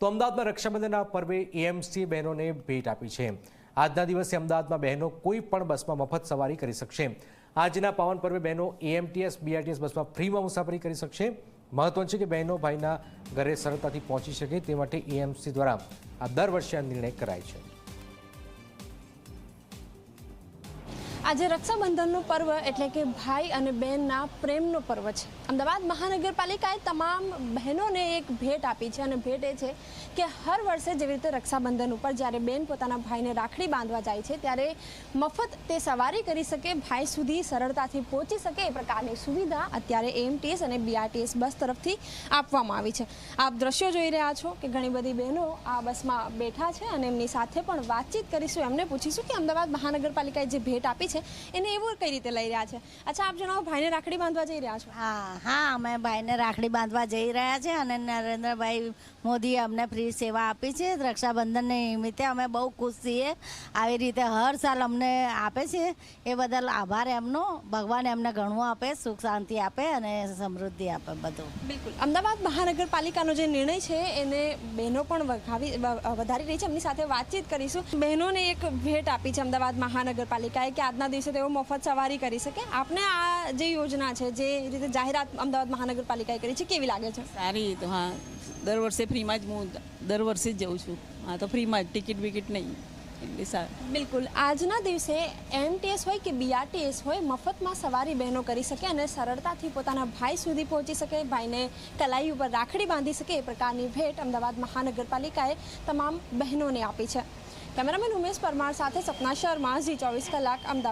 તો અમદાવાદમાં રક્ષાબંધનના પર્વે એએમસી બહેનોને ભેટ આપી છે। આજના દિવસે અમદાવાદમાં બહેનો કોઈ પણ બસમાં મફત સવારી કરી શકશે। આજના પાવન પર્વે બહેનો એએમટીએસ બીઆરટીએસ બસમાં ફ્રીમાં મુસાફરી કરી શકશે। મહત્વનું છે કે બહેનો ભાઈના ઘરે સરળતાથી પહોંચી શકે તે માટે એએમસી દ્વારા આ દર વર્ષે આ નિર્ણય કરાય છે। આજે રક્ષાબંધનનો પર્વ એટલે કે ભાઈ અને બહેનના પ્રેમનો પર્વ છે। અમદાવાદ મહાનગરપાલિકાએ તમામ બહેનોને એક ભેટ આપી છે અને ભેટ એ છે કે હર વર્ષે જેવી રીતે રક્ષાબંધન ઉપર જ્યારે બેન પોતાના ભાઈને રાખડી બાંધવા જાય છે ત્યારે મફત તે સવારી કરી શકે, ભાઈ સુધી સરળતાથી પહોંચી શકે એ પ્રકારની સુવિધા અત્યારે એએમટીએસ અને બીઆરટીએસ બસ તરફથી આપવામાં આવી છે। આપ દ્રશ્યો જોઈ રહ્યા છો કે ઘણી બધી બહેનો આ બસમાં બેઠા છે અને એમની સાથે પણ વાતચીત કરીશું, એમને પૂછીશું કે અમદાવાદ મહાનગરપાલિકાએ જે ભેટ આપી છે એને એવું કઈ રીતે લઈ રહ્યા છે। અચ્છા, આપ જણાવો, ભાઈને રાખડી બાંધવા જઈ રહ્યા છો? હા, અમે ભાઈને રાખડી બાંધવા જઈ રહ્યા છે અને નરેન્દ્રભાઈ મોદીએ અમને ફ્રી સેવા આપી છે। રક્ષાબંધન નિમિત્તે અમે બહુ ખુશ છીએ। આવી રીતે હર સાલ અમને આપે છે એ બદલ આભાર એમનો। ભગવાન એમને ઘણું આપે, સુખ શાંતિ આપે અને સમૃદ્ધિ આપે બધું। બિલકુલ, અમદાવાદ મહાનગરપાલિકાનો જે નિર્ણય છે એને બહેનો પણ વધારી રહી છે, એમની સાથે વાતચીત કરીશું। બહેનોને એક ભેટ આપી છે અમદાવાદ મહાનગરપાલિકાએ કે આજના દિવસે તેઓ મફત સવારી કરી શકે। આપને આ જે યોજના છે, જે રીતે જાહેરાત અમદાવાદ મહાનગરપાલિકાએ કરી છે, કેવી લાગે છે? સારી। તો હા, દર વર્ષે ફ્રીમાં જ હું દર વર્ષે જ જઉં છું। હા, તો ફ્રીમાં જ, ટિકિટ વિકિટ નહીં, એટલે સારું। બિલકુલ, આજના દિવસે એએમટીએસ હોય કે બીઆરટીએસ હોય, મફતમાં સવારી બહેનો કરી શકે અને સરળતાથી પોતાના ભાઈ સુધી પહોંચી શકે, ભાઈને કલાઈ ઉપર રાખડી બાંધી શકે એ પ્રકારની ભેટ અમદાવાદ મહાનગરપાલિકાએ તમામ બહેનોને આપી છે। કેમેરામેન ઉમેશ પરમાર સાથે સપના શર્મા, ઝી 24 કલાક, અમદાવાદ।